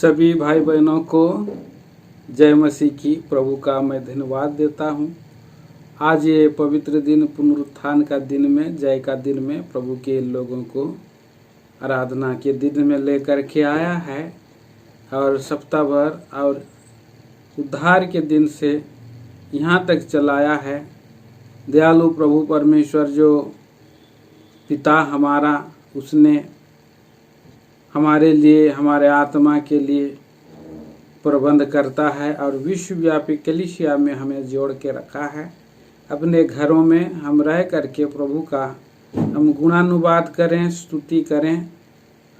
सभी भाई बहनों को जय मसीह की। प्रभु का मैं धन्यवाद देता हूँ। आज ये पवित्र दिन, पुनरुत्थान का दिन में, जय का दिन में प्रभु के लोगों को आराधना के दिन में लेकर के आया है और सप्ताह भर और उद्धार के दिन से यहाँ तक चलाया है। दयालु प्रभु परमेश्वर जो पिता हमारा, उसने हमारे लिए, हमारे आत्मा के लिए प्रबंध करता है और विश्वव्यापी कलीसिया में हमें जोड़ के रखा है। अपने घरों में हम रह करके प्रभु का हम गुणानुवाद करें, स्तुति करें।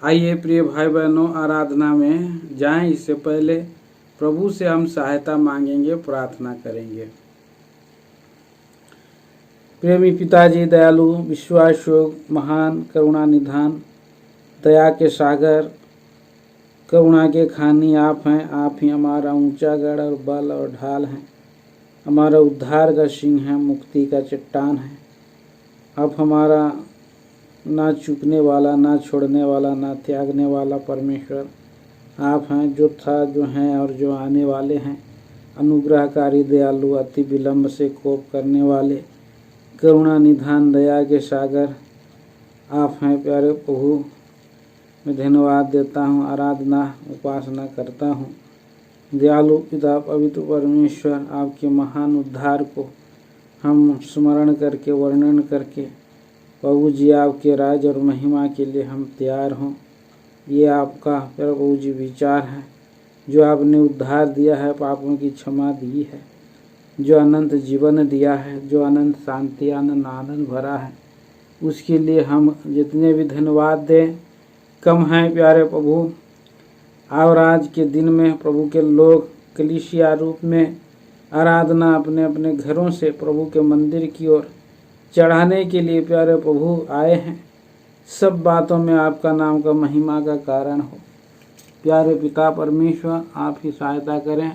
आइए प्रिय भाई बहनों, आराधना में जाएं। इससे पहले प्रभु से हम सहायता मांगेंगे, प्रार्थना करेंगे। प्रेमी पिताजी, दयालु, विश्वास योग्य, महान, करुणा निधान, दया के सागर, करुणा के खानी आप हैं। आप ही हमारा ऊंचा गढ़ और बल और ढाल हैं, हमारा उद्धार का सिंह है, मुक्ति का चट्टान है। आप हमारा ना चूकने वाला, ना छोड़ने वाला, ना त्यागने वाला परमेश्वर आप हैं, जो था, जो हैं और जो आने वाले हैं। अनुग्रहकारी, दयालु, अति विलंब से कोप करने वाले, करुणा निधान, दया के सागर आप हैं। प्यारे प्रभु, मैं धन्यवाद देता हूँ, आराधना उपासना करता हूँ। दयालु पिता पवित्र परमेश्वर, आपके महान उद्धार को हम स्मरण करके, वर्णन करके प्रभु जी आपके राज और महिमा के लिए हम तैयार हों। ये आपका प्रभु जी विचार है, जो आपने उद्धार दिया है, पापों की क्षमा दी है, जो अनंत जीवन दिया है, जो अनंत शांति, आनंद भरा है, उसके लिए हम जितने भी धन्यवाद दें कम हैं। प्यारे प्रभु, और आज के दिन में प्रभु के लोग कलीसिया रूप में आराधना अपने अपने घरों से प्रभु के मंदिर की ओर चढ़ाने के लिए प्यारे प्रभु आए हैं। सब बातों में आपका नाम का महिमा का कारण हो। प्यारे पिता परमेश्वर, आप ही सहायता करें।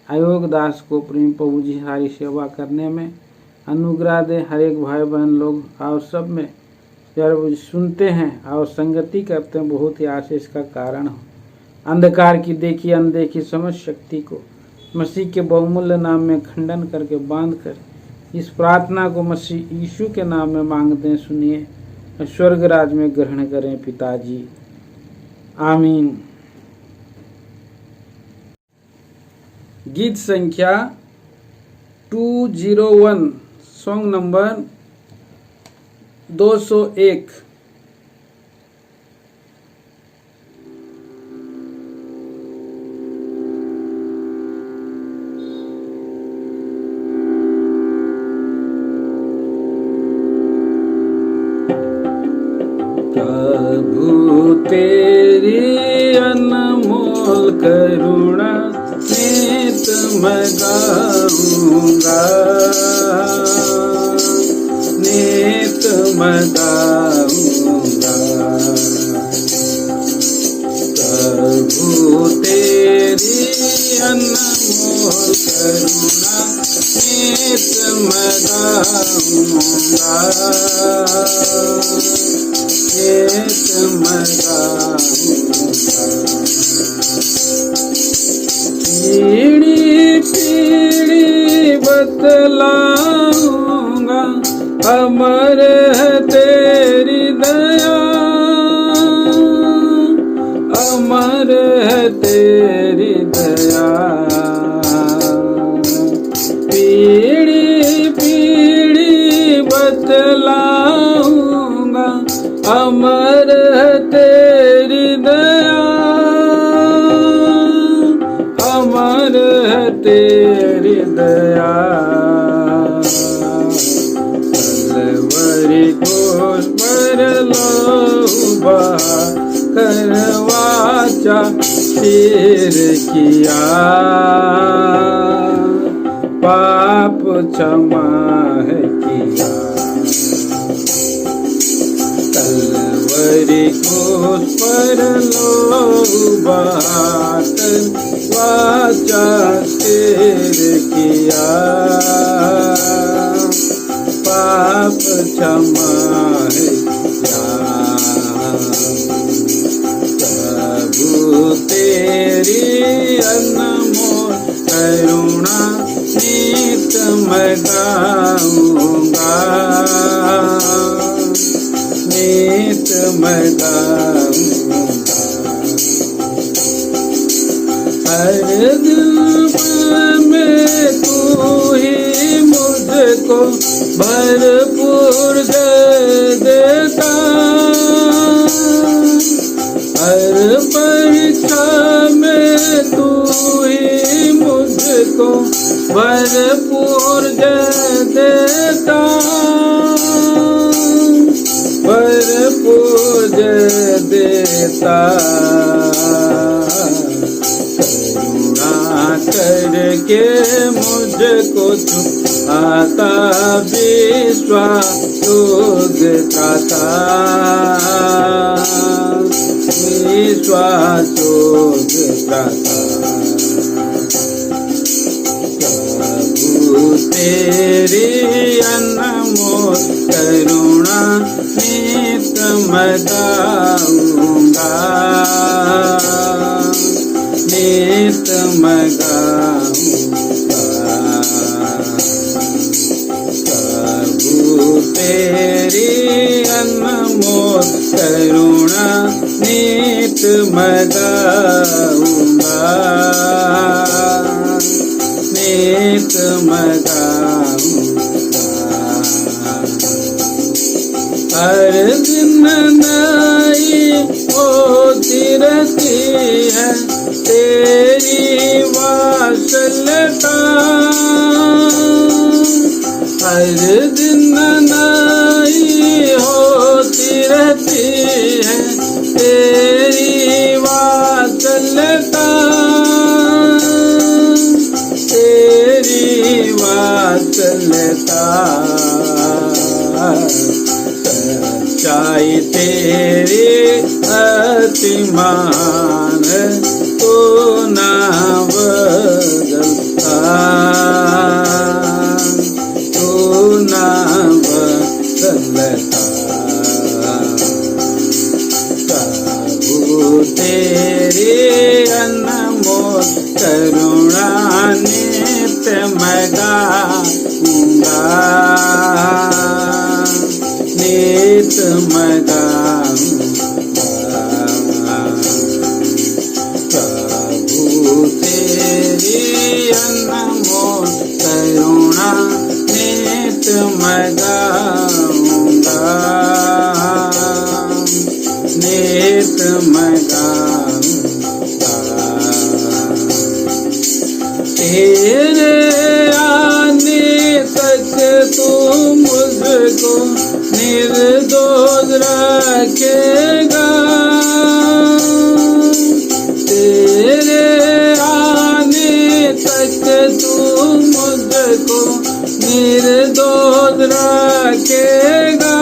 अयोग दास को प्रेम प्रभु जी सारी सेवा करने में अनुग्रह दें। हर एक भाई बहन लोग और सब में प्यारे सुनते हैं और संगति करते हैं, बहुत ही आशीष का कारण हो। अंधकार की देखी अनदेखी समझ शक्ति को मसीह के बहुमूल्य नाम में खंडन करके बांध कर इस प्रार्थना को मसीह यीशु के नाम में मांगते हैं। सुनिए, स्वर्ग राज में ग्रहण करें पिताजी, आमीन। गीत संख्या 201, सॉन्ग नंबर 201। प्रभु तेरी अनमोल करुणा नित मैं गाऊंगा, नित मैं गाऊंगा। प्रभु तेरी अनमोल करुणा नित मैं गाऊंगा, नित मैं गाऊंगा। पीढ़ी पीढ़ी बतलाऊंगा, अमर है तेरी दया, अमर है तेरी दया। पीढ़ी पीढ़ी बतलाऊंगा, अमर है तेरी दया, अमर है तेरी दया। कलवरी को पर लहू बहा कर वाचा फिर किया, पाप क्षमा है किया। कलवरी को पर लहू बहा कर वाचा फिर किया, पाप क्षमा है क्या। प्रभु तेरी मैं गाऊंगा, नित मैं गाऊंगा। हर दिल में तू ही मुझको भरपूर दे देता, हर परीक्षा में तू ही मुझको भरपूर दे देता, भरपूर दे देता। करुणा करके मुझको आता विश्वास योग्यता, विश्वास योग्यता। प्रभु तेरी अनमोल करुणा नित मैं गाऊंगा, नित मैं गाऊंगा। प्रभु तेरी अनमोल करुणा नित मैं गाऊंगा, नित मैं गाऊंगा। हर दिन नई होती रहती है तेरी वात्सल्यता, हर दिन नई होती रहती है तेरी वात्सल्यता, तेरी वात्सल्यता। सच्चाई तेरी अति महान तो ना बदलता, तो ना बदलता। प्रभु तेरी अनमोल करुणा नित मैं गाऊंगा, नित मैं गाऊंगा। प्रभु तेरी अनमोल करुणा नित मैं गाऊंगा, नित मैं गाऊंगा। तेरे आने तक तू मुझको निर्दोष रखेगा, तेरे आने तक तू मुझको निर्दोष रखेगा,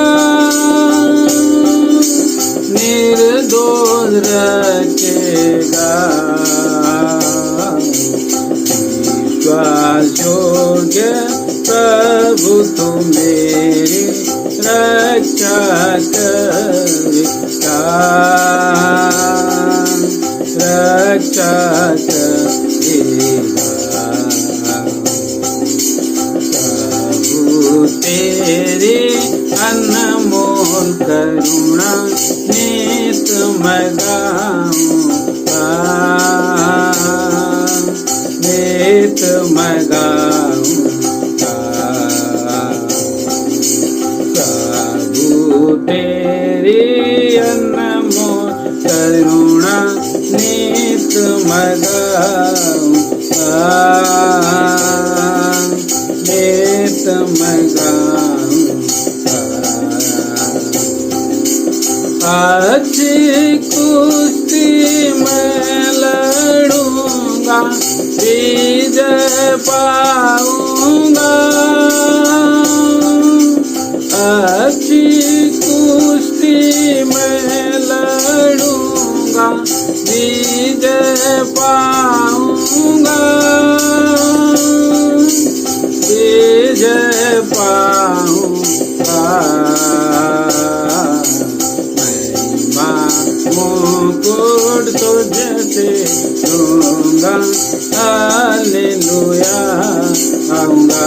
निर्दोष रखेगा। विश्वास योग्य प्रभु तू मेरी रक्षा करेगा, रक्षा करेगा। प्रभु तेरी अनमोल करुणा नित मैं गाऊंगा, नित मैं गाऊंगा। प्रभु तेरी अनमोल करुणा नित मैं गाऊंगा, नित मैं गाऊंगा। अच्छी कुश्ती मैं लड़ूंगा, विजय पाऊंगा। अच्छी कुश्ती मैं लड़ूंगा, विजय पाऊंगा, विजय पाऊंगा। महिमा मुकुट तुझसे दूंगा, हालेलुया आऊंगा।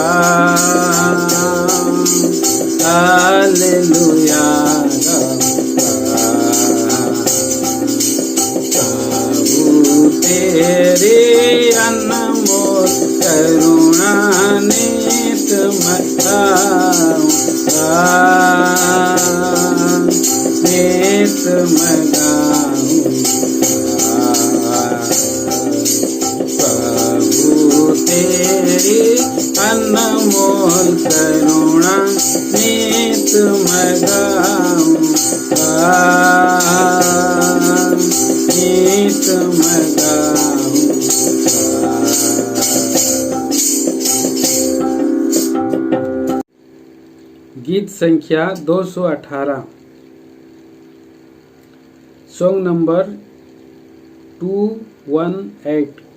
मैं गाऊं, गीत मैं गाऊं। गीत संख्या 218, सॉन्ग नंबर 218।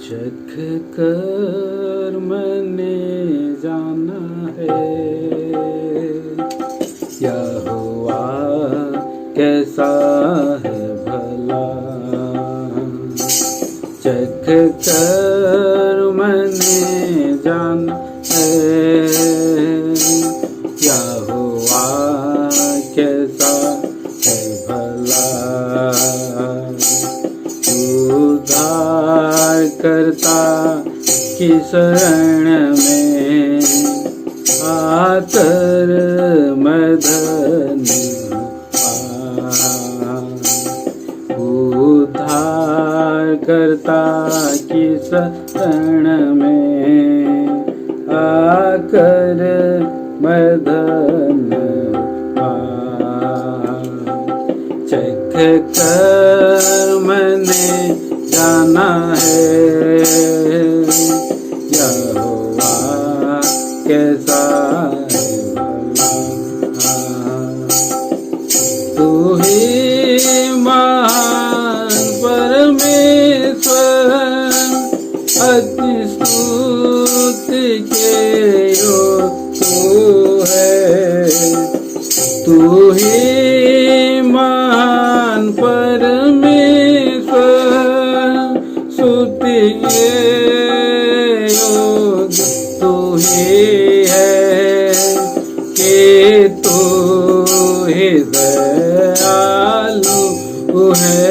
चख कर मैंने जाना है यहोवा कैसा है भला, चख कर मैंने जाना है यहोवा कैसा है भला, उद्धार करता की शरण में आकर मैं धन्य हुआ, उद्धार करता की शरण में आकर मैं धन्य हुआ, चख कर मैंने जाना है यहोवा कैसा है भला, तू ही महान परमेश्वर अति स्तुति के योग्य तू है, तू ही महान परमेश्वर स्तुति के योग्य तू ही है, कि तू ही दयालु है,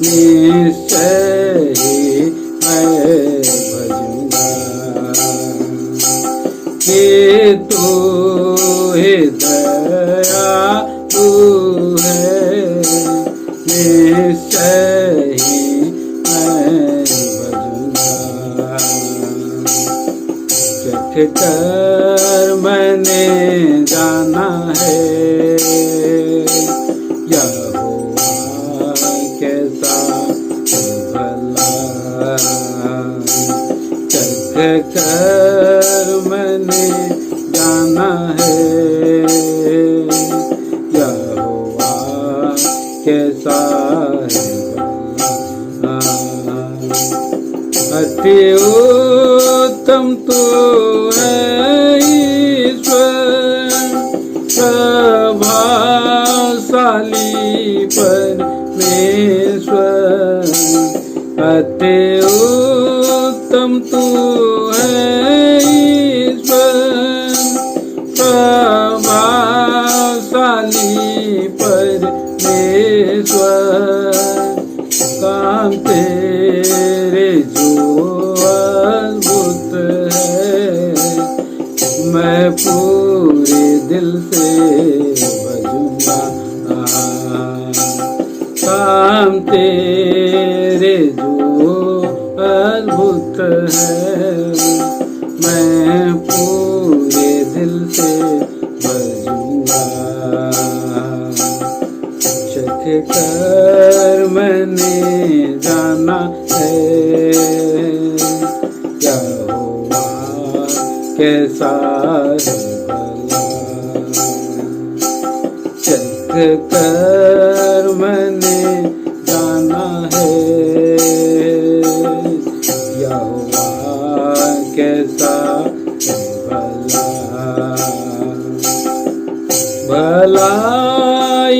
निश्चय ही मैं भजूंगा, कि तू ही दयालु है, निश्चय ही मैं भजूंगा, चख कर मैंने जाना है यहोवा कैसा भला, चख कर मैंने जाना है यहोवा कैसा है भला, अति उत्तम तो है ईश्वर प्रभावशाली परमेश्वर, अति उत्तम तू है ईश्वर प्रभावशाली परमेश्वर, काम तेरे जो अद्भुत है मैं पूरे दिल से भजूंगा, काम तेरे जो अद्भुत है मैं पूरे दिल से भजूंगा, चख कर मैंने जाना है यहोवा कैसा है भला, चख कर मैंने जाना है यहोवा कैसा है भला, भला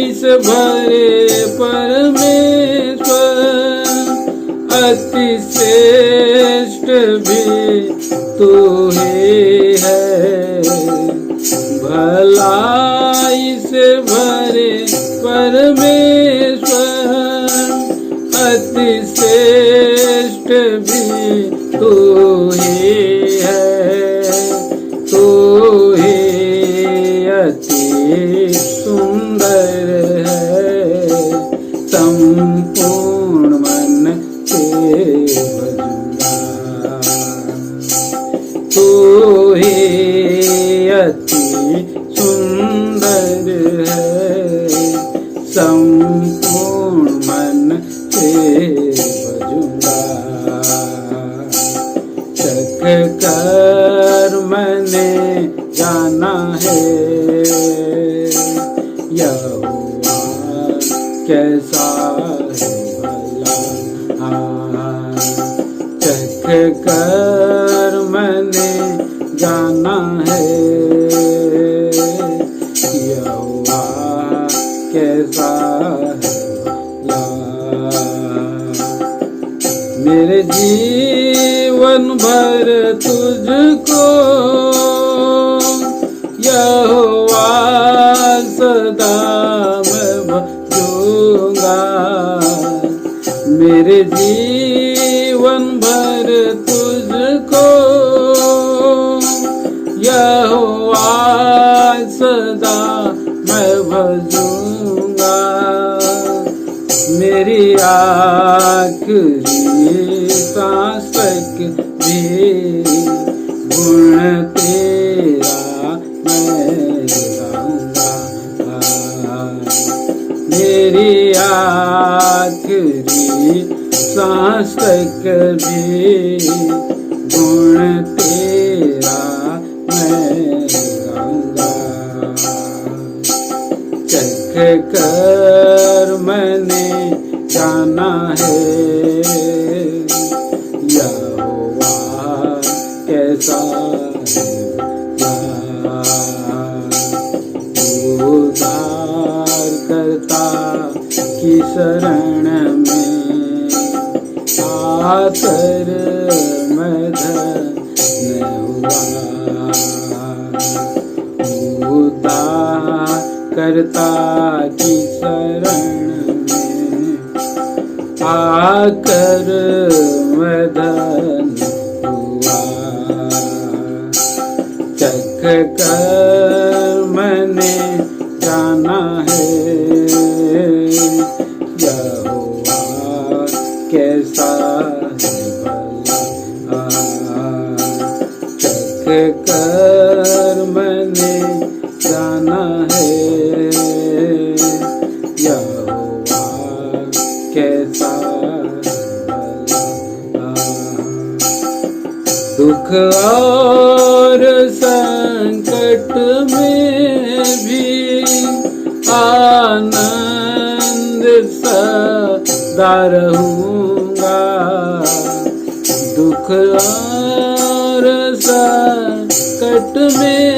इस भरे परमेश्वर अति श्रेष्ठ भी तू ही है, भला इस भरे परमेश्वर अति श्रेष्ठ भी तू ही है, तू ही अति सुंदर है, संपूर्ण मन से भजूंगा, चख कर मैंने जाना है यहोवा कैसा है भला। चख कर मैंने जाना है यहोवा कैसा है भला। मेरे जीवन भर तुझको यहोवा सदा मैं भजूंगा। मेरे जीवन भर तुझको यहोवा सदा मैं भजूंगा। मेरी आखिरी सांस तक भी गुण तेरा मैं गाऊंगा। मेरी आखिरी सांस तक भी गुण तेरा मैं गाऊंगा। चख कर मैंने जाना है यहोवा कैसा है भला। उद्धार करता की शरण में आकर मैं धन्य हुआ। उद्धार करता की शरण आकर मैं धन्य हुआ। चख कर मैंने जाना है यहोवा कैसा है भला। चख कर मैंने जाना है यहोवा कैसा भला। दुख और संकट में भी आनंद सदा रहूंगा। दुख और संकट में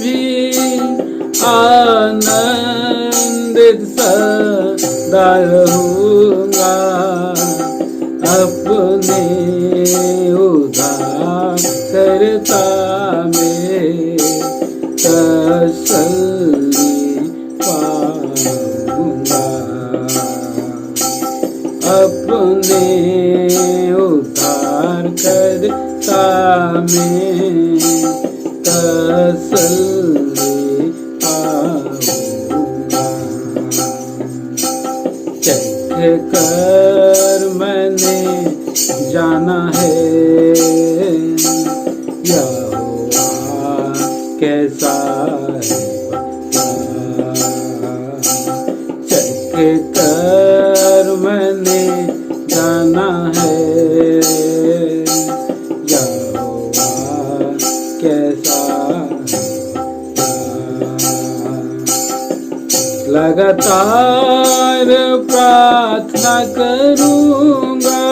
भी आनंद सदा रहूंगा। अपने उद्धार करता में तसल्ली पाऊंगा। अपने उद्धार करता में तसल्ली पाऊंगा। चख कर मैंने जाना है यहोवा कैसा है भला। चख कर मैंने जाना है यहोवा कैसा है भला। लगातार प्रार्थना करूंगा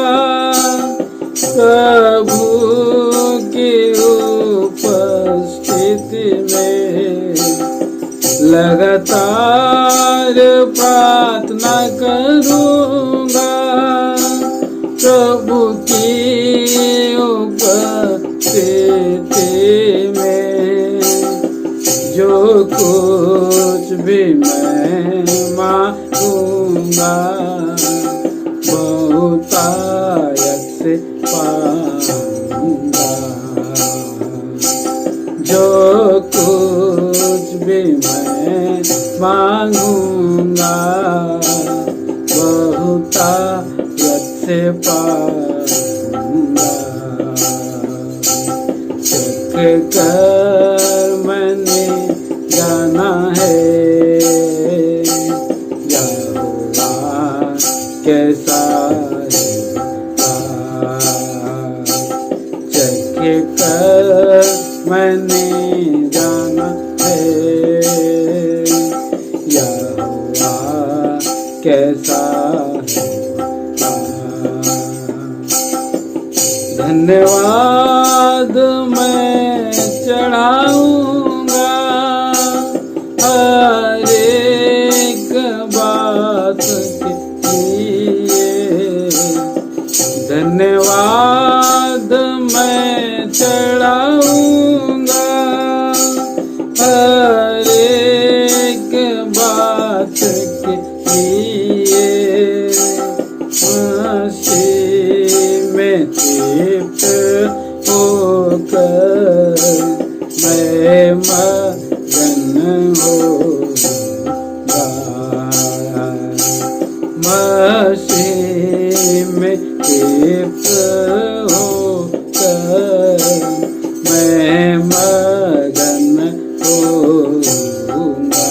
प्रभु की उपस्थिति में। लगातार प्रार्थना करूंगा प्रभु की उपस्थिति में। जो कुछ भी मैं मांगूंगा बहुतायत से पाऊंगा। जो कुछ भी मैं मांगूंगा बहुतायत से पाऊंगा। चख कर मैंने जाना है यहोवा कैसा है भला। कर मैंने जाना है यहोवा कैसा है। धन्यवाद मैं चढ़ाऊंगा हर एक बात के लिए। धन्यवाद मैं चढ़ाऊंगा हर एक बात के लिए। मसीह में तृप्त होकर मैं मगन होऊंगा। मसीह में तृप्त होकर मैं मगन होऊंगा।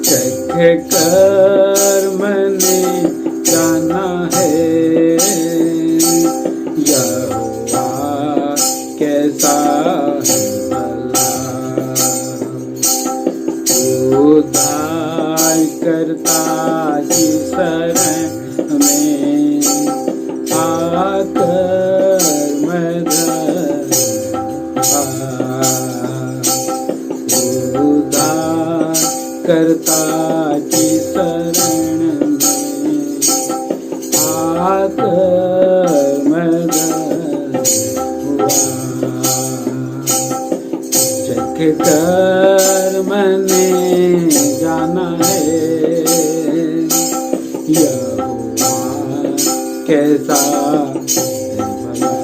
चख कर मैंने जाना है यहोवा कैसा है भला। उद्धार करता की शरण में आकर मैं उद्धार करता की शरण में आकर मैं हुआ। चख कर मैंने जाना है यहोवा कैसा है भला।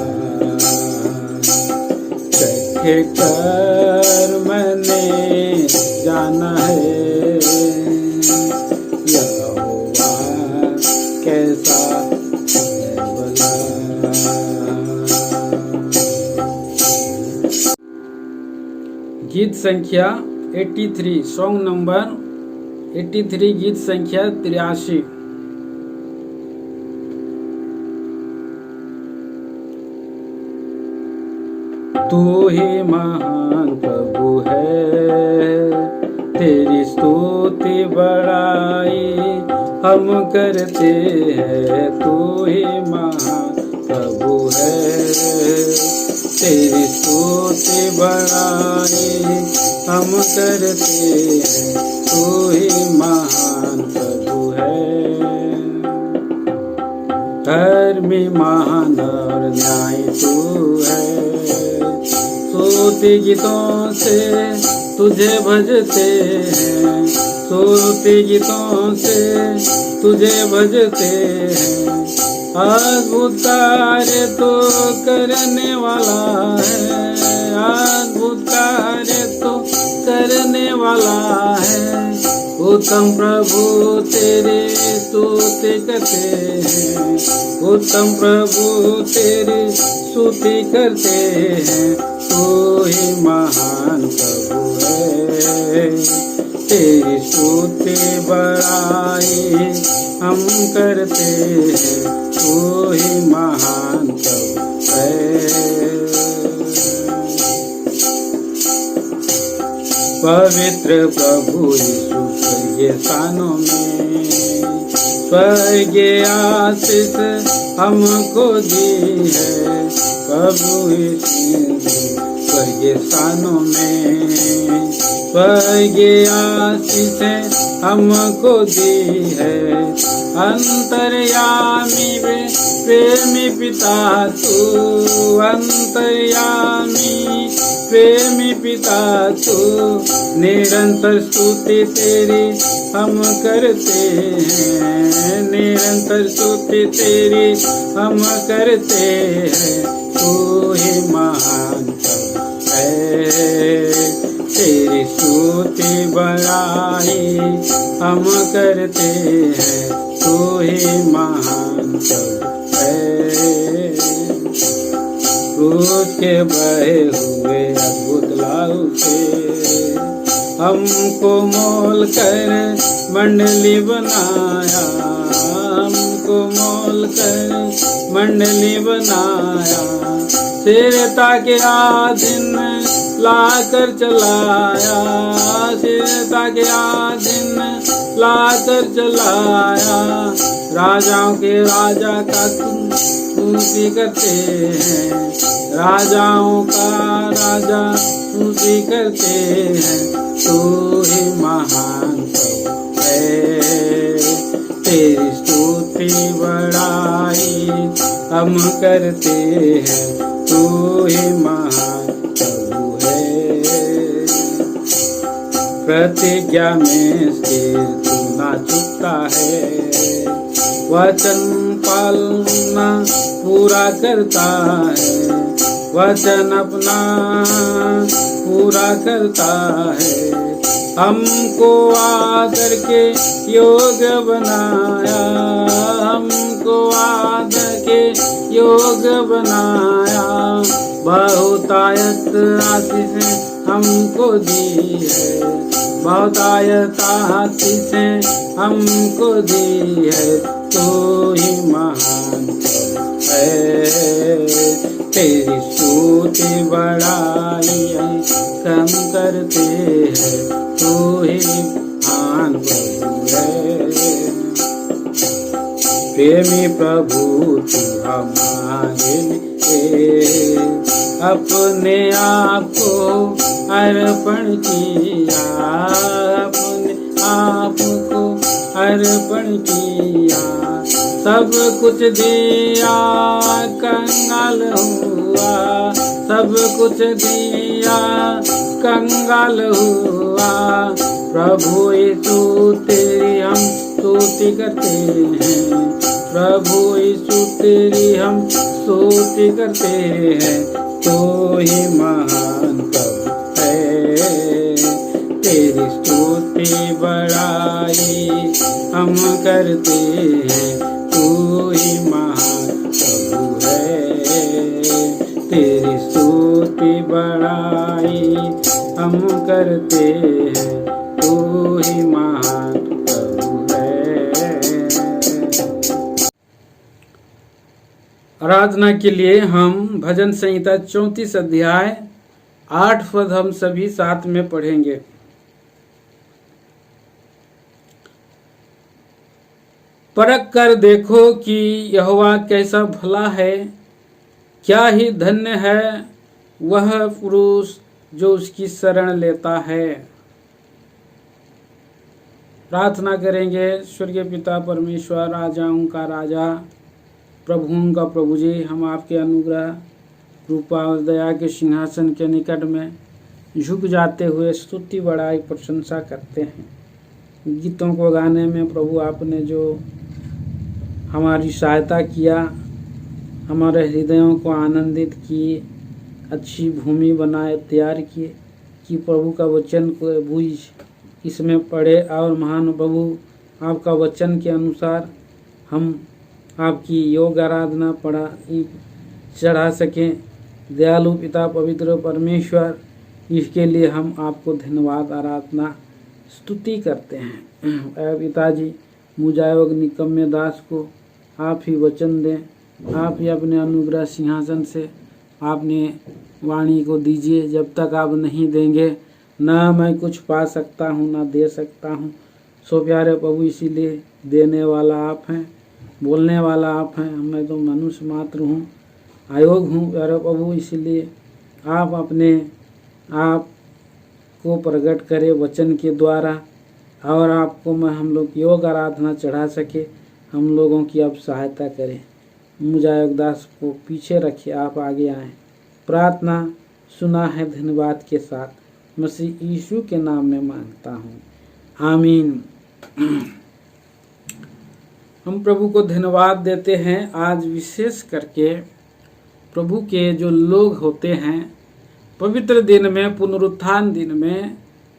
चख कर मैंने जाना है यहोवा कैसा है भला। गीत संख्या 83, सॉन्ग नंबर 83, गीत संख्या 83। तू ही महान प्रभु है, तेरी स्तुति बड़ाई हम करते हैं। तू ही महान प्रभु है, तेरी स्तुति बड़ाई हम करते हैं। तू ही महान प्रभु है, धर्मी महान और न्याय तू है। स्तुति गीतों से तुझे भजते हैं, स्तुति गीतों से तुझे भजते हैं। अद्भुत कार्य तो करने वाला है, अद्भुत कार्य तो करने वाला है। उत्तम प्रभु तेरे स्तुति करते हैं, उत्तम प्रभु तेरी स्तुति करते हैं। तू ही महान प्रभु है, तेरी स्तुति बड़ाई हम करते हैं। तू ही महान प्रभु है। पवित्र प्रभु यीशु स्वर्गीय स्थानों में स्वर्गीय आशीष हमको दी है। प्रभु यीशु स्वर्गीय स्थानों में स्वर्गीय आशीष हमको दी है। अंतर्यामी प्रेमी पिता तू, अंतर्यामी प्रेमी पिता तू। निरंतर स्तुति तेरी हम करते हैं, निरंतर स्तुति तेरी हम करते हैं। तू ही महान है, तेरी स्तुति बड़ाई हम करते हैं। तू ही महान है। क्रूस के बहे हुए अद्भुत लहू से हमको मोल कर मंडली बनाया, हमको को मोल कर मंडली बनाया, श्रेयता के आदिन ला कर चलाया, श्रेयता के आदिन ला कर चलाया। राजाओं के राजा का स्तुति करते हैं, राजाओं का राजा स्तुति करते हैं। तू ही महान है, तेरी स्तुति बड़ाई हम करते हैं। तू ही महान प्रभु है, प्रतिज्ञा में स्थिर तू ना चुकता है, वचन पालना पूरा करता है, वचन अपना पूरा करता है। हमको आदर के योग्य बनाया, हमको आदर के योग्य बनाया। बहुतायत आशीषें हमको दी है, बहुतायत आशीषें हमको दी है। तू ही महान है, तेरी स्तुति बड़ाई कम करते हैं। तू ही महान प्रभु है, प्रेमी प्रभु तू हमारे लिए अपने आप को अर्पण किया, अपने आप को अर्पण किया। सब कुछ दिया कंगाल हुआ, सब कुछ दिया कंगाल हुआ। प्रभु यीशु तेरी हम स्तुति करते हैं, प्रभु यीशु तेरी हम स्तुति करते हैं। तू ही महान प्रभु है, तेरी स्तुति बड़ाई हम करते हैं। तू ही महान प्रभु है, तेरी स्तुति बड़ाई हम करते हैं। तू ही महान प्रभु है। आराधना के लिए हम भजन संहिता 34 अध्याय 8 पद हम सभी साथ में पढ़ेंगे। परख कर देखो कि यहोवा कैसा भला है, क्या ही धन्य है वह पुरुष जो उसकी शरण लेता है। प्रार्थना करेंगे। स्वर्गीय पिता परमेश्वर, राजाओं का राजा, प्रभुओं का प्रभु जी, हम आपके अनुग्रह कृपा और दया के सिंहासन के निकट में झुक जाते हुए स्तुति बड़ाई प्रशंसा करते हैं। गीतों को गाने में प्रभु आपने जो हमारी सहायता किया, हमारे हृदयों को आनंदित किए, अच्छी भूमि बनाए तैयार किए कि प्रभु का वचन को बूझ इसमें पढ़े और महान प्रभु आपका वचन के अनुसार हम आपकी योग आराधना चढ़ा सकें। दयालु पिता पवित्र परमेश्वर, इसके लिए हम आपको धन्यवाद आराधना स्तुति करते हैं। पिताजी, मुझायोग निकम्मे दास को आप ही वचन दें, आप ही अपने अनुग्रह सिंहासन से आपने वाणी को दीजिए। जब तक आप नहीं देंगे ना मैं कुछ पा सकता हूँ ना दे सकता हूँ। सो प्यारे प्रभु, इसीलिए देने वाला आप हैं, बोलने वाला आप हैं, मैं तो मनुष्य मात्र हूँ, अयोग हूँ प्यारे प्रभु। इसीलिए आप अपने आप को प्रकट करें वचन के द्वारा और आपको मैं हम लोग योग आराधना चढ़ा सके, हम लोगों की आप सहायता करें। मुझायोग दास को पीछे रखिए, आप आगे आएँ। प्रार्थना सुना है धन्यवाद के साथ, मसीह यीशु के नाम में मांगता हूँ, आमीन। हम प्रभु को धन्यवाद देते हैं। आज विशेष करके प्रभु के जो लोग होते हैं, पवित्र दिन में, पुनरुत्थान दिन में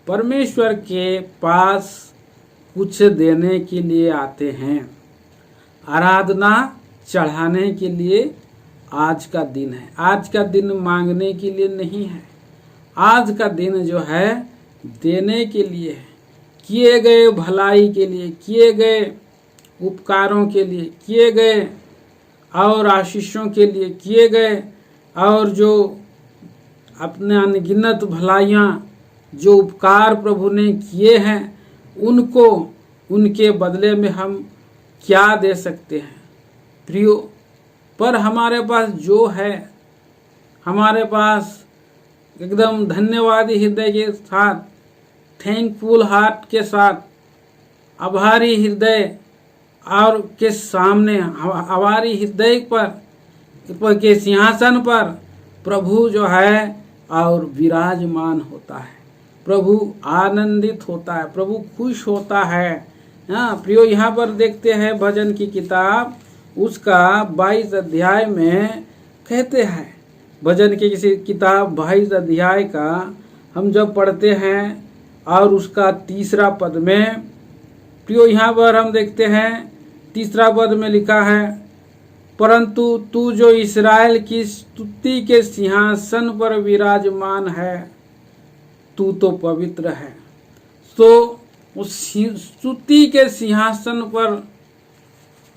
परमेश्वर के पास कुछ देने के लिए आते हैं, आराधना चढ़ाने के लिए आज का दिन है। आज का दिन मांगने के लिए नहीं है, आज का दिन जो है देने के लिए है, किए गए भलाई के लिए, किए गए उपकारों के लिए किए गए और आशीषों के लिए किए गए और जो अपने अनगिनत भलाइयाँ जो उपकार प्रभु ने किए हैं उनको उनके बदले में हम क्या दे सकते हैं प्रियो। पर हमारे पास जो है, हमारे पास एकदम धन्यवादी हृदय के साथ, थैंकफुल हार्ट के साथ, आभारी हृदय और के सामने हमारी हृदय पर के सिंहासन पर प्रभु जो है और विराजमान होता है, प्रभु आनंदित होता है, प्रभु खुश होता है। हाँ प्रियो, यहाँ पर देखते हैं भजन की किताब उसका 22 अध्याय में कहते हैं, भजन की किसी किताब 22 अध्याय का हम जब पढ़ते हैं और उसका 3 पद में प्रियो, यहाँ पर हम देखते हैं 3 पद में लिखा है, परंतु तू जो इस्राएल की स्तुति के सिंहासन पर विराजमान है, तू तो पवित्र है। तो उस स्तुति के सिंहासन पर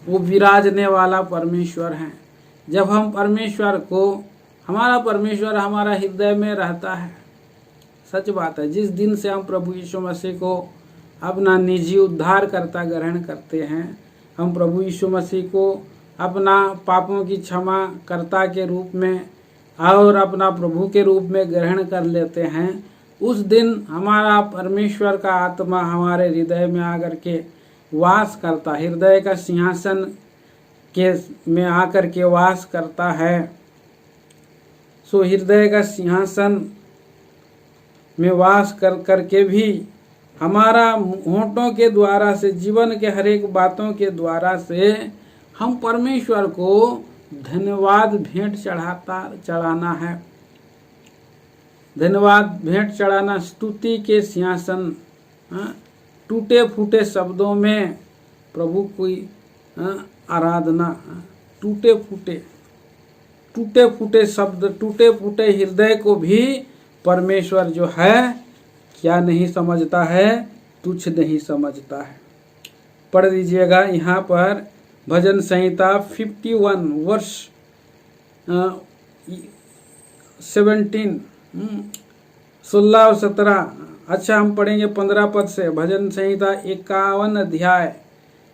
वो विराजने वाला परमेश्वर है। जब हम परमेश्वर को, हमारा परमेश्वर हमारा हृदय में रहता है। सच बात है, जिस दिन से हम प्रभु यीशु मसीह को अपना निजी उद्धारकर्ता ग्रहण करते हैं, हम प्रभु यीशु मसीह को अपना पापों की क्षमा कर्ता के रूप में और अपना प्रभु के रूप में ग्रहण कर लेते हैं, उस दिन हमारा परमेश्वर का आत्मा हमारे हृदय में आकर के वास करता, हृदय का सिंहासन के में आकर के वास करता है। सो हृदय का सिंहासन में वास कर करके भी हमारा होठों के द्वारा से, जीवन के हर एक बातों के द्वारा से हम परमेश्वर को धन्यवाद भेंट चढ़ाना है। धन्यवाद भेंट चढ़ाना, स्तुति के सिंहासन, टूटे फूटे शब्दों में प्रभु की आराधना, टूटे फूटे शब्द, टूटे फूटे हृदय को भी परमेश्वर जो है क्या नहीं समझता है, तुच्छ नहीं समझता है। पढ़ दीजिएगा यहाँ पर भजन संहिता 51 वर्ष 17, 16 और 17। अच्छा, हम पढ़ेंगे 15 पद से। भजन संहिता 51 अध्याय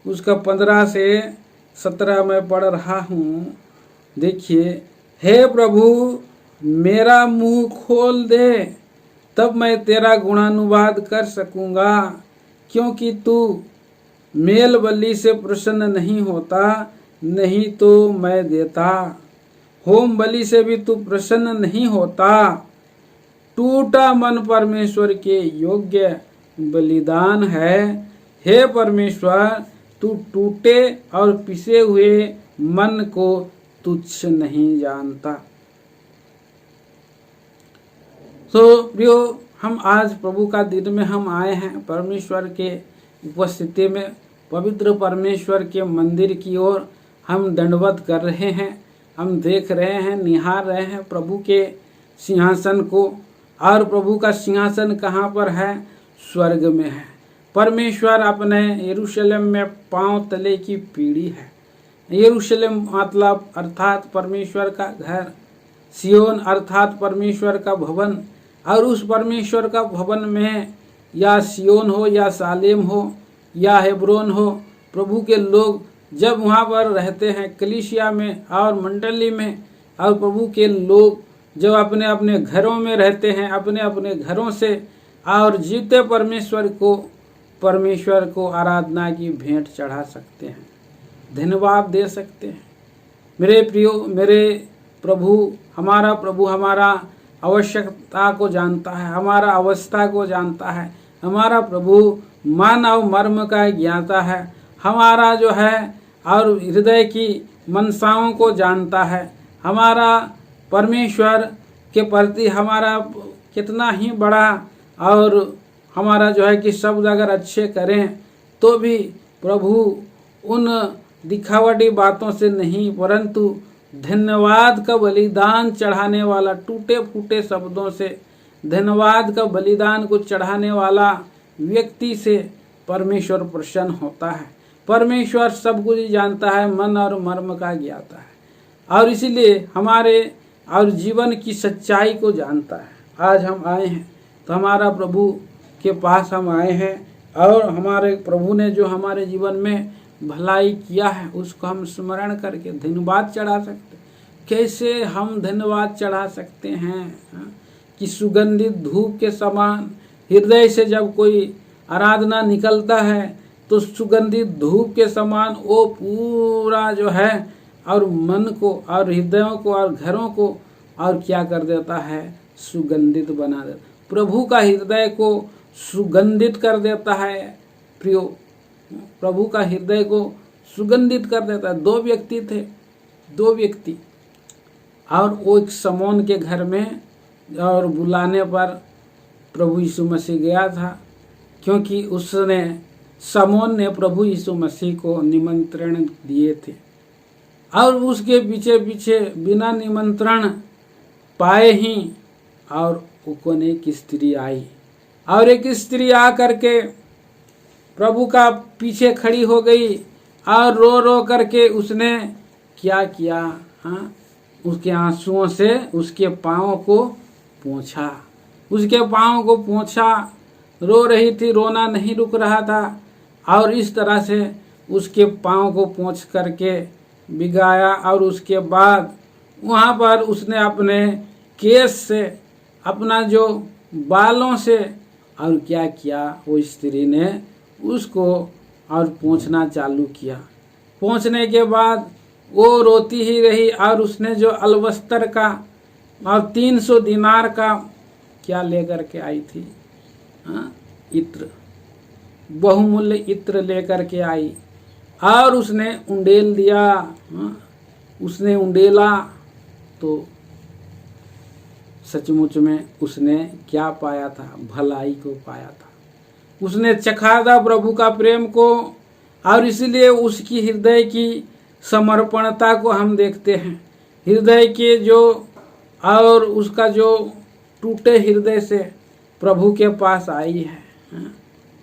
उसका 15 से 17 मैं पढ़ रहा हूँ। देखिए, हे प्रभु मेरा मुंह खोल दे, तब मैं तेरा गुणानुवाद कर सकूंगा, क्योंकि तू मेल बलि से प्रसन्न नहीं होता, नहीं तो मैं देता। होम बलि से भी तू प्रसन्न नहीं होता। टूटा मन परमेश्वर के योग्य बलिदान है। हे परमेश्वर, तू टूटे और पिसे हुए मन को तुच्छ नहीं जानता। तो प्रियो, हम आज प्रभु का दिन में हम आए हैं, परमेश्वर के उपस्थिति में, पवित्र परमेश्वर के मंदिर की ओर हम दंडवत कर रहे हैं। हम देख रहे हैं, निहार रहे हैं प्रभु के सिंहासन को। और प्रभु का सिंहासन कहाँ पर है? स्वर्ग में है। परमेश्वर अपने यरूशलेम में पांव तले की पीढ़ी है। यरूशलेम मतलब अर्थात परमेश्वर का घर, सियोन अर्थात परमेश्वर का भवन। और उस परमेश्वर का भवन में या सियोन हो या सालेम हो या हेब्रोन हो, प्रभु के लोग जब वहाँ पर रहते हैं, कलीसिया में और मंडली में, और प्रभु के लोग जब अपने अपने घरों में रहते हैं, अपने अपने घरों से और जीते परमेश्वर को आराधना की भेंट चढ़ा सकते हैं, धन्यवाद दे सकते हैं। मेरे प्रियो, मेरे प्रभु हमारा आवश्यकता को जानता है, हमारा अवस्था को जानता है। हमारा प्रभु मानव मर्म का ज्ञाता है, हमारा जो है और हृदय की मनसाओं को जानता है। हमारा परमेश्वर के प्रति हमारा कितना ही बड़ा, और हमारा जो है कि शब्द अगर अच्छे करें तो भी प्रभु उन दिखावटी बातों से नहीं, परंतु धन्यवाद का बलिदान चढ़ाने वाला, टूटे फूटे शब्दों से धन्यवाद का बलिदान को चढ़ाने वाला व्यक्ति से परमेश्वर प्रसन्न होता है। परमेश्वर सब कुछ जानता है, मन और मर्म का ज्ञाता है, और इसीलिए हमारे और जीवन की सच्चाई को जानता है। आज हम आए हैं तो हमारा प्रभु के पास हम आए हैं, और हमारे प्रभु ने जो हमारे जीवन में भलाई किया है उसको हम स्मरण करके धन्यवाद चढ़ा सकते हैं। कैसे हम धन्यवाद चढ़ा सकते हैं कि सुगंधित धूप के समान हृदय से जब कोई आराधना निकलता है तो सुगंधित धूप के समान वो पूरा जो है और मन को और हृदयों को और घरों को और क्या कर देता है, सुगंधित बना देता। प्रभु का हृदय को सुगंधित कर देता है प्रियो, प्रभु का हृदय को सुगंधित कर देता है। दो व्यक्ति थे, दो व्यक्ति, और वो एक समौन के घर में, और बुलाने पर प्रभु यीशु मसीह गया था, क्योंकि उसने समौन ने प्रभु यीशु मसीह को निमंत्रण दिए थे, और उसके पीछे पीछे बिना निमंत्रण पाए ही और कोने एक स्त्री आई, और एक स्त्री आ करके प्रभु का पीछे खड़ी हो गई और रो रो करके उसने क्या किया, उसके आंसुओं से उसके पाँव को पोंछा, उसके पाँव को पोंछा। रो रही थी, रोना नहीं रुक रहा था, और इस तरह से उसके पाँव को पोंछ करके भिगाया, और उसके बाद वहाँ पर उसने अपने केस से, अपना जो बालों से, और क्या किया, वो स्त्री ने उसको और पोंछना चालू किया। पोंछने के बाद वो रोती ही रही, और उसने जो अलवस्तर का और 300 दिनार का क्या लेकर के आई थी, इत्र, बहुमूल्य इत्र लेकर के आई, और उसने उंडेल दिया। उसने उंडेला तो सचमुच में उसने क्या पाया था, भलाई को पाया था। उसने चखा था प्रभु का प्रेम को, और इसलिए उसकी हृदय की समर्पणता को हम देखते हैं। हृदय के जो, और उसका जो टूटे हृदय से प्रभु के पास आई है,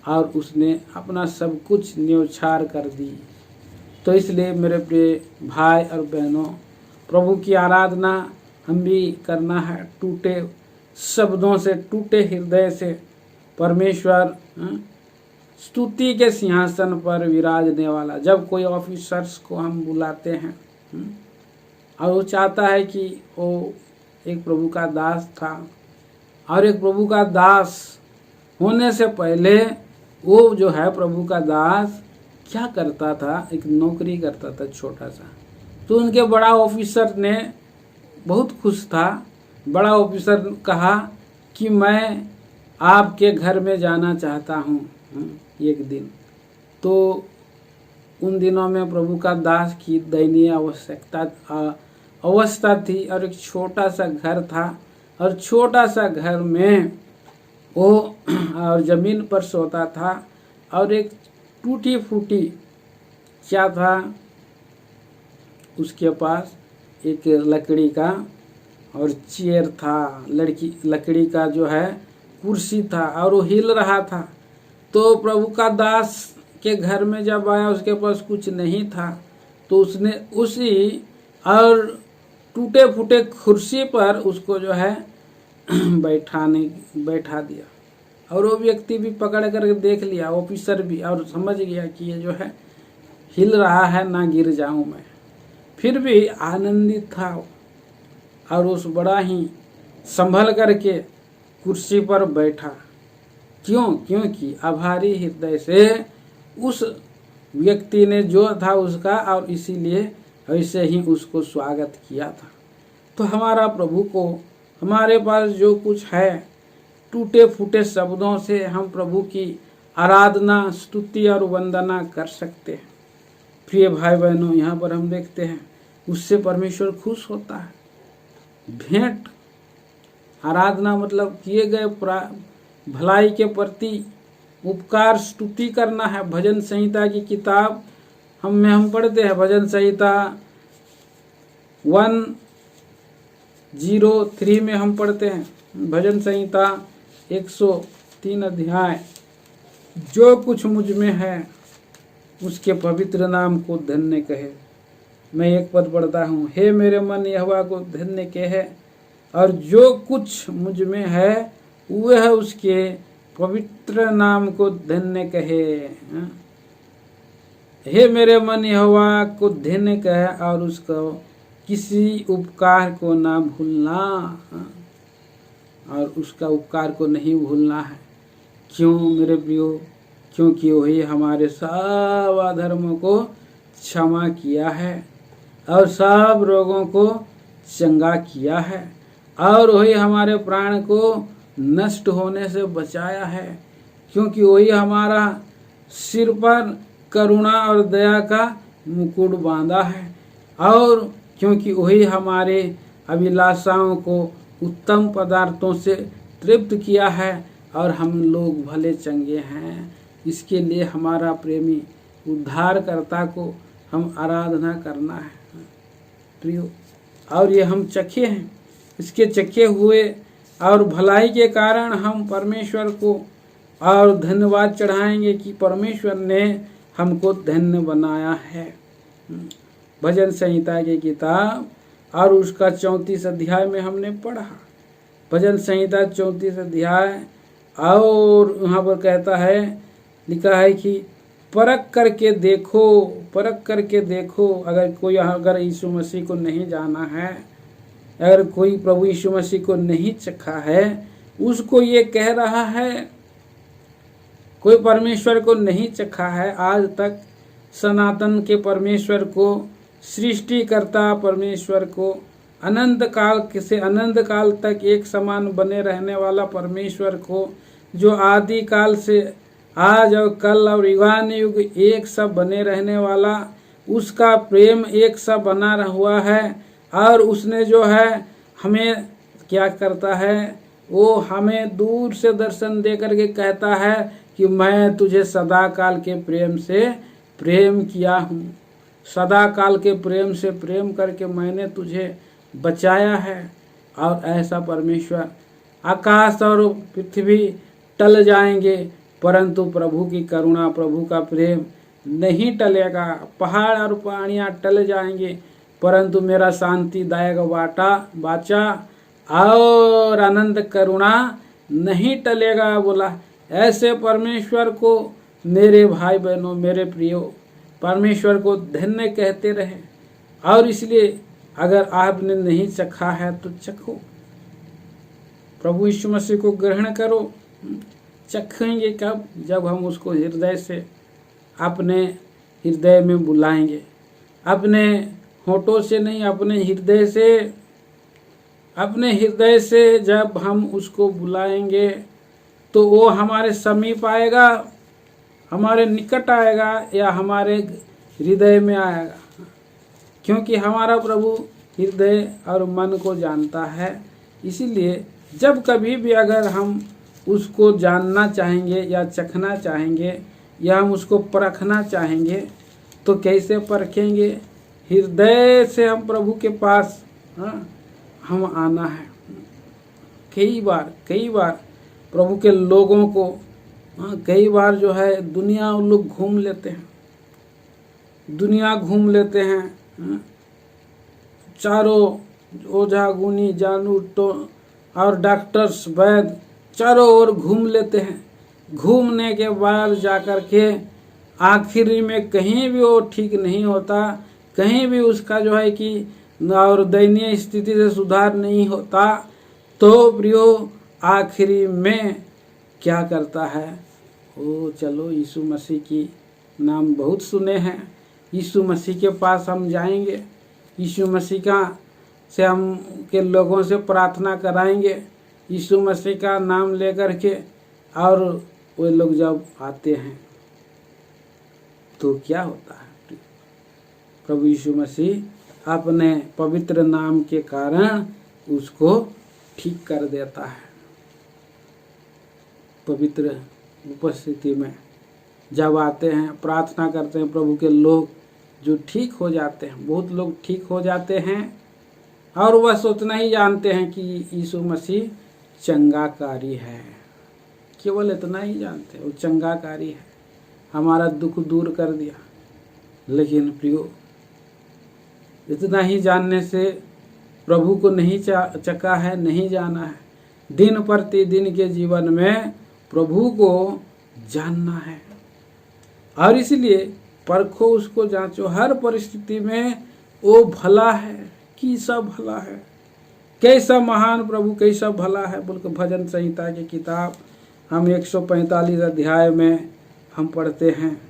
और उसने अपना सब कुछ न्यौछावर कर दी। तो इसलिए मेरे प्रिय भाई और बहनों, प्रभु की आराधना हम भी करना है टूटे शब्दों से, टूटे हृदय से। परमेश्वर स्तुति के सिंहासन पर विराजने वाला, जब कोई ऑफिसर्स को हम बुलाते हैं और वो चाहता है कि वो एक प्रभु का दास था, और एक प्रभु का दास होने से पहले वो जो है प्रभु का दास क्या करता था, एक नौकरी करता था छोटा सा। तो उनके बड़ा ऑफिसर ने बहुत खुश था। बड़ा ऑफिसर कहा कि मैं आपके घर में जाना चाहता हूँ एक दिन। तो उन दिनों में प्रभु का दास की दयनीय अवस्था थी, और एक छोटा सा घर था, और छोटा सा घर में वो और जमीन पर सोता था, और एक टूटी फूटी क्या था उसके पास, एक लकड़ी का और चेयर था, लकड़ी का जो है कुर्सी था, और वो हिल रहा था। तो प्रभु का दास के घर में जब आया, उसके पास कुछ नहीं था, तो उसने उसी और टूटे फूटे कुर्सी पर उसको जो है बैठा दिया। और वो व्यक्ति भी पकड़ करके देख लिया, ऑफिसर भी, और समझ गया कि ये जो है हिल रहा है, ना गिर जाऊं मैं। फिर भी आनंदित था, और उस बड़ा ही संभल करके कुर्सी पर बैठा। क्योंकि आभारी हृदय से उस व्यक्ति ने जो था उसका, और इसीलिए ऐसे ही उसको स्वागत किया था। तो हमारा प्रभु को, हमारे पास जो कुछ है, टूटे फूटे शब्दों से हम प्रभु की आराधना, स्तुति और वंदना कर सकते हैं। प्रिय भाई बहनों, यहाँ पर हम देखते हैं उससे परमेश्वर खुश होता है। भेंट, आराधना मतलब किए गए भलाई के प्रति उपकार, स्तुति करना है। भजन संहिता की किताब हम पढ़ते हैं, भजन संहिता 103 में हम पढ़ते हैं, भजन संहिता 103 अध्याय, जो कुछ मुझ में है उसके पवित्र नाम को धन्य कहे। मैं एक पद पढ़ता हूँ, हे मेरे मन यहोवा को धन्य कहे, और जो कुछ मुझ में है वह उसके पवित्र नाम को धन्य कहे। हे मेरे मन यहोवा को धन्य कहे और उसको किसी उपकार को ना भूलना, और उसका उपकार को नहीं भूलना है। क्यों मेरे प्रियो? क्योंकि वही हमारे सब अधर्मों को क्षमा किया है और सब रोगों को चंगा किया है, और वही हमारे प्राण को नष्ट होने से बचाया है। क्योंकि वही हमारा सिर पर करुणा और दया का मुकुट बांधा है, और क्योंकि वही हमारे अभिलाषाओं को उत्तम पदार्थों से तृप्त किया है, और हम लोग भले चंगे हैं। इसके लिए हमारा प्रेमी उद्धारकर्ता को हम आराधना करना है प्रियो। और ये हम चखे हैं, इसके चखे हुए और भलाई के कारण हम परमेश्वर को और धन्यवाद चढ़ाएंगे कि परमेश्वर ने हमको धन्य बनाया है। भजन संहिता की किताब और उसका 34 अध्याय में हमने पढ़ा। भजन संहिता 34 अध्याय, और वहाँ पर कहता है, लिखा है कि परख करके देखो, परख करके देखो। अगर यीशु मसीह को नहीं जाना है, अगर कोई प्रभु यीशु मसीह को नहीं चखा है, उसको ये कह रहा है, कोई परमेश्वर को नहीं चखा है आज तक, सनातन के परमेश्वर को, सृष्टिकर्ता परमेश्वर को, अनंत काल से अनंत काल तक एक समान बने रहने वाला परमेश्वर को, जो आदि काल से आज और कल और युगान युग एक सब बने रहने वाला, उसका प्रेम एक सब बना हुआ है। और उसने जो है हमें क्या करता है, वो हमें दूर से दर्शन दे करके कहता है कि मैं तुझे सदा काल के प्रेम से प्रेम किया हूँ, सदा काल के प्रेम से प्रेम करके मैंने तुझे बचाया है। और ऐसा परमेश्वर, आकाश और पृथ्वी टल जाएंगे परंतु प्रभु की करुणा, प्रभु का प्रेम नहीं टलेगा। पहाड़ और पहाड़ियाँ टल जाएंगे परंतु मेरा शांतिदायक वाचा और आनंद करुणा नहीं टलेगा बोला। ऐसे परमेश्वर को मेरे भाई बहनों, मेरे प्रियो, परमेश्वर को धन्य कहते रहे। और इसलिए अगर आपने नहीं चखा है तो चखो, प्रभु यीशु मसीह को ग्रहण करो। चखेंगे कब? जब हम उसको हृदय से अपने हृदय में बुलाएंगे, अपने होठों से नहीं, अपने हृदय से जब हम उसको बुलाएंगे तो वो हमारे समीप आएगा, हमारे निकट आएगा या हमारे हृदय में आएगा। क्योंकि हमारा प्रभु हृदय और मन को जानता है। इसीलिए जब कभी भी अगर हम उसको जानना चाहेंगे या चखना चाहेंगे या हम उसको परखना चाहेंगे तो कैसे परखेंगे? हृदय से हम प्रभु के पास हम आना है। कई बार प्रभु के लोगों को कई बार जो है दुनिया उन लोग घूम लेते हैं, चारों ओझा गुनी जानू तो और डॉक्टर्स वैद्य चारों ओर घूम लेते हैं। घूमने के बाद जाकर के आखिरी में कहीं भी वो ठीक नहीं होता, कहीं भी उसका जो है कि और दयनीय स्थिति से सुधार नहीं होता। तो प्रियो आखिरी में क्या करता है? ओ चलो यीशु मसीह की नाम बहुत सुने हैं, यीशु मसीह के पास हम जाएंगे, यीशु मसीह का से हम के लोगों से प्रार्थना कराएंगे, यीशु मसीह का नाम लेकर के। और वे लोग जब आते हैं तो क्या होता है? प्रभु यीशु मसीह अपने पवित्र नाम के कारण उसको ठीक कर देता है। पवित्र उपस्थिति में जब आते हैं, प्रार्थना करते हैं, प्रभु के लोग जो ठीक हो जाते हैं, बहुत लोग ठीक हो जाते हैं और वह सोचना ही जानते हैं कि यीशु मसीह चंगाकारी है। केवल इतना ही जानते हैं, वो चंगाकारी है, हमारा दुख दूर कर दिया, लेकिन प्रियो, इतना ही जानने से प्रभु को नहीं चखा है, नहीं जाना है। दिन प्रतिदिन के जीवन में प्रभु को जानना है, और इसलिए परखो, उसको जांचो। हर परिस्थिति में वो भला है, कैसा भला है, कैसा महान प्रभु, कैसा भला है बोल के भजन संहिता की किताब हम 145 अध्याय में हम पढ़ते हैं।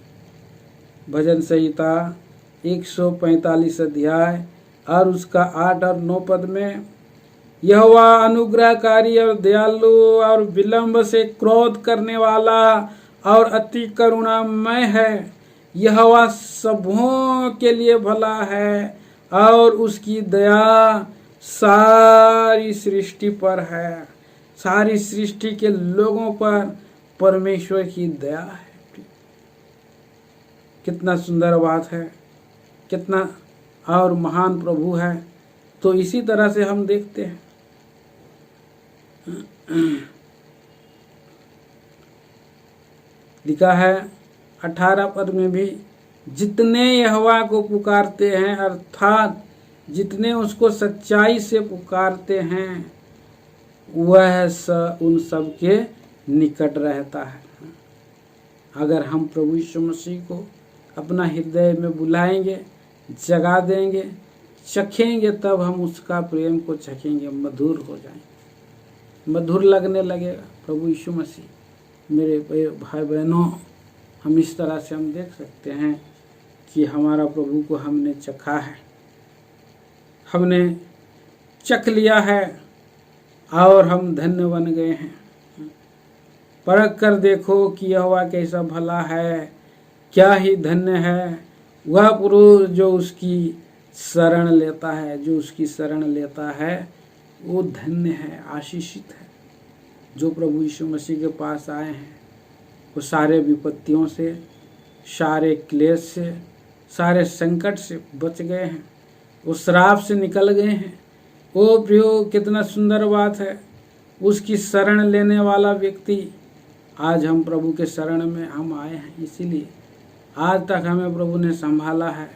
भजन संहिता 145 अध्याय और उसका 8 और 9 पद में, यहोवा अनुग्रहकारी और दयालु और विलंब से क्रोध करने वाला और अति करुणामय है। यहोवा सबों के लिए भला है और उसकी दया सारी सृष्टि पर है। सारी सृष्टि के लोगों पर परमेश्वर की दया है। कितना सुंदर बात है, कितना और महान प्रभु है। तो इसी तरह से हम देखते हैं, लिखा है 18 पद में भी, जितने यहोवा को पुकारते हैं, अर्थात जितने उसको सच्चाई से पुकारते हैं, वह उन सब के निकट रहता है। अगर हम प्रभु यीशु मसीह को अपना हृदय में बुलाएंगे, जगा देंगे, चखेंगे, तब हम उसका प्रेम को चखेंगे, मधुर हो जाएंगे, मधुर लगने लगेगा प्रभु यीशु मसीह। मेरे भाई बहनों, हम इस तरह से हम देख सकते हैं कि हमारा प्रभु को हमने चखा है, हमने चख लिया है और हम धन्य बन गए हैं। परख कर देखो कि यहोवा कैसा भला है, क्या ही धन्य है वह पुरुष जो उसकी शरण लेता है। जो उसकी शरण लेता है वो धन्य है, आशीषित है। जो प्रभु यीशु मसीह के पास आए हैं वो सारे विपत्तियों से, सारे क्लेश से, सारे संकट से बच गए हैं, वो श्राप से निकल गए हैं। ओ प्रियो, कितना सुंदर बात है। उसकी शरण लेने वाला व्यक्ति, आज हम प्रभु के शरण में हम आए हैं, इसीलिए आज तक हमें प्रभु ने संभाला है,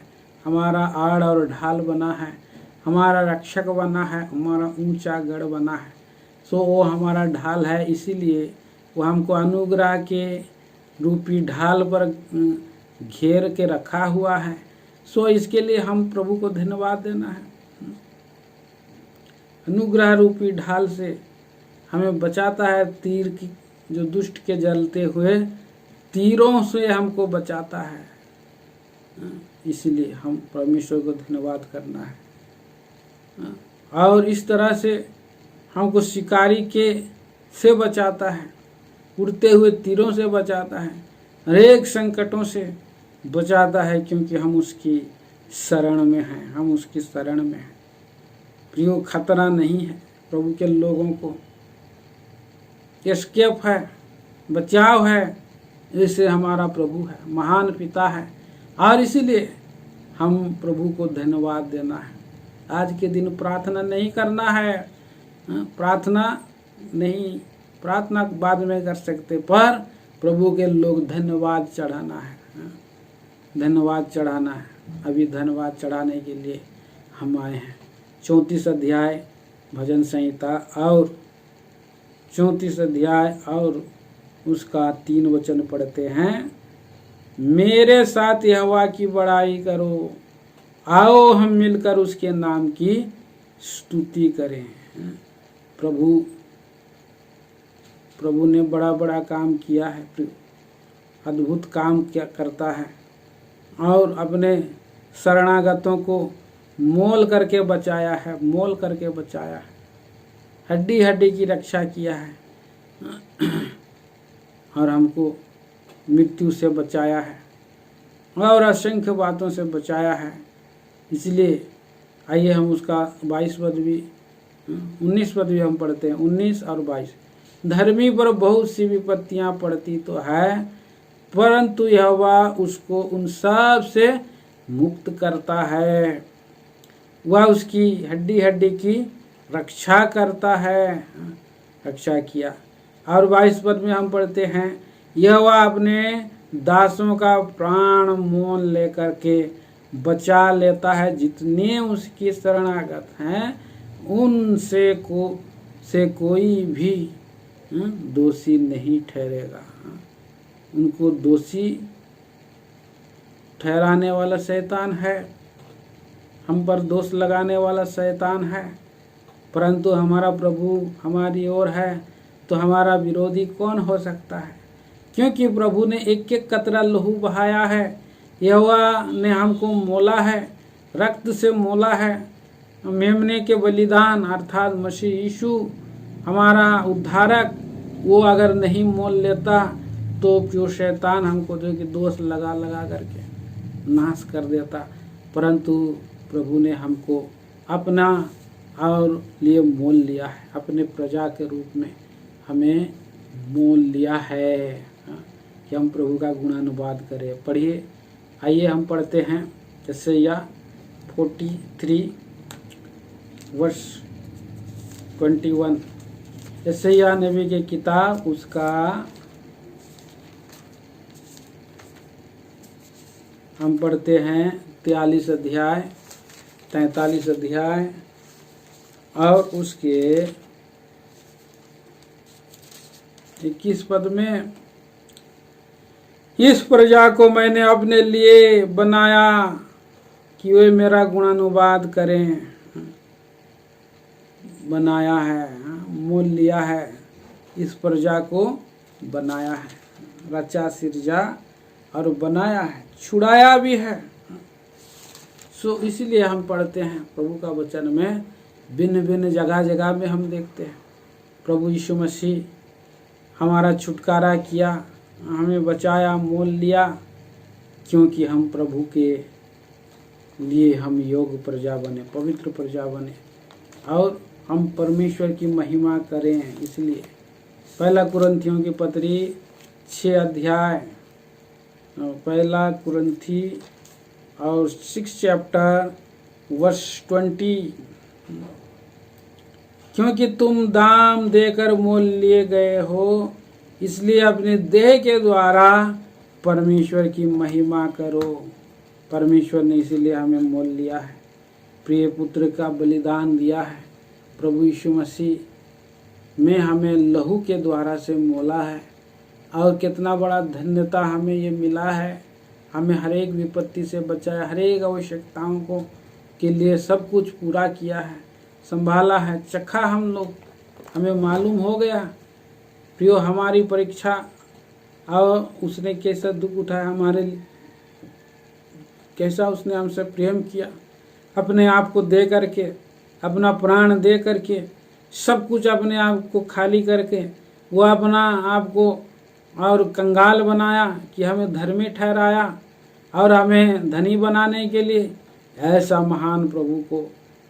हमारा आड़ और ढाल बना है, हमारा रक्षक बना है, हमारा ऊंचा गढ़ बना है। सो वो हमारा ढाल है, इसीलिए वो हमको अनुग्रह के रूपी ढाल पर घेर के रखा हुआ है। सो इसके लिए हम प्रभु को धन्यवाद देना है। अनुग्रह रूपी ढाल से हमें बचाता है, तीर की जो दुष्ट के जलते हुए तीरों से हमको बचाता है। इसलिए हम परमेश्वर को धन्यवाद करना है। और इस तरह से हमको शिकारी के से बचाता है, उड़ते हुए तीरों से बचाता है, हरेक संकटों से बचाता है, क्योंकि हम उसकी शरण में हैं, हम उसकी शरण में हैं। प्रियो, खतरा नहीं है प्रभु के लोगों को, एस्केप है, बचाव है। ऐसे हमारा प्रभु है, महान पिता है, और इसीलिए हम प्रभु को धन्यवाद देना है। आज के दिन प्रार्थना नहीं करना है, प्रार्थना नहीं, प्रार्थना बाद में कर सकते, पर प्रभु के लोग धन्यवाद चढ़ाना है, धन्यवाद चढ़ाना है। अभी धन्यवाद चढ़ाने के लिए हम आए हैं। 34 अध्याय भजन संहिता और 34 अध्याय और उसका 3 वचन पढ़ते हैं। मेरे साथ यहोवा की बड़ाई करो, आओ हम मिलकर उसके नाम की स्तुति करें। प्रभु ने बड़ा बड़ा काम किया है, अद्भुत काम क्या करता है, और अपने शरणागतों को मोल करके बचाया है, मोल करके बचाया है, हड्डी हड्डी की रक्षा किया है, और हमको मृत्यु से बचाया है और असंख्य बातों से बचाया है। इसलिए आइए हम उसका 22 पद भी 19 पद भी हम पढ़ते हैं, 19 और 22। धर्मी पर बहुत सी विपत्तियां पड़ती तो है, परंतु यहोवा उसको उन सब से मुक्त करता है। वह उसकी हड्डी हड्डी की रक्षा करता है, रक्षा किया। और 22 पद में हम पढ़ते हैं, यहोवा अपने दासों का प्राण मोल लेकर के बचा लेता है। जितने उसकी शरणागत हैं उनसे से कोई भी दोषी नहीं ठहरेगा। उनको दोषी ठहराने वाला शैतान है, हम पर दोष लगाने वाला शैतान है, परंतु हमारा प्रभु हमारी ओर है तो हमारा विरोधी कौन हो सकता है? क्योंकि प्रभु ने एक एक कतरा लहू बहाया है। यहोवा ने हमको मोला है, रक्त से मोला है। मेमने के बलिदान अर्थात मसीह यीशु हमारा उद्धारक, वो अगर नहीं मोल लेता तो क्यों शैतान हमको जो कि दोष लगा लगा करके नाश कर देता। परंतु प्रभु ने हमको अपना और लिए मोल लिया है, अपने प्रजा के रूप में हमें मोल लिया है कि हम प्रभु का गुणानुवाद करें। पढ़िए, आइए हम पढ़ते हैं यशायाह 43 वर्ष 21। यशायाह नबी की किताब उसका हम पढ़ते हैं 43 अध्याय 43 अध्याय और उसके 21 पद में, इस प्रजा को मैंने अपने लिए बनाया कि वे मेरा गुणानुवाद करें। बनाया है, मोल लिया है, इस प्रजा को बनाया है, रचा सिरजा और बनाया है, छुड़ाया भी है। सो इसलिए हम पढ़ते हैं प्रभु का वचन में, भिन्न भिन्न जगह जगह में हम देखते हैं प्रभु यीशु मसीह हमारा छुटकारा किया, हमें बचाया, मोल लिया, क्योंकि हम प्रभु के लिए हम योग्य प्रजा बने, पवित्र प्रजा बने और हम परमेश्वर की महिमा करें। इसलिए पहला कुरिन्थियों की पत्री 6 अध्याय, पहला कुरिन्थी और 6 चैप्टर वर्ष 20, क्योंकि तुम दाम देकर मोल लिए गए हो, इसलिए अपने देह के द्वारा परमेश्वर की महिमा करो। परमेश्वर ने इसीलिए हमें मोल लिया है, प्रिय पुत्र का बलिदान दिया है। प्रभु यीशु मसीह में हमें लहू के द्वारा से मोला है और कितना बड़ा धन्यता हमें ये मिला है। हमें हर एक विपत्ति से बचाया, हर एक आवश्यकताओं को के लिए सब कुछ पूरा किया है, संभाला है, चखा हम लोग, हमें मालूम हो गया प्रियो हमारी परीक्षा और उसने कैसा दुख उठाया हमारे लिए, कैसा उसने हमसे प्रेम किया, अपने आप को दे करके, अपना प्राण दे करके, सब कुछ अपने आप को खाली करके वो अपना आप को और कंगाल बनाया कि हमें धर्मी ठहराया और हमें धनी बनाने के लिए। ऐसा महान प्रभु को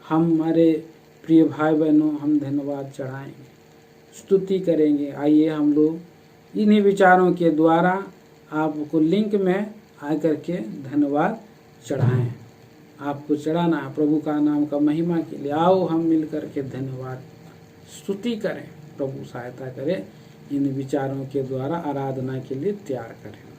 हमारे प्रिय भाई बहनों हम धन्यवाद चढ़ाएंगे, स्तुति करेंगे। आइए हम लोग इन्हीं विचारों के द्वारा आपको लिंक में आकर के धन्यवाद चढ़ाएं। आपको चढ़ाना है प्रभु का नाम का महिमा के लिए। आओ हम मिल कर के धन्यवाद स्तुति करें, प्रभु सहायता करे, इन विचारों के द्वारा आराधना के लिए तैयार करें।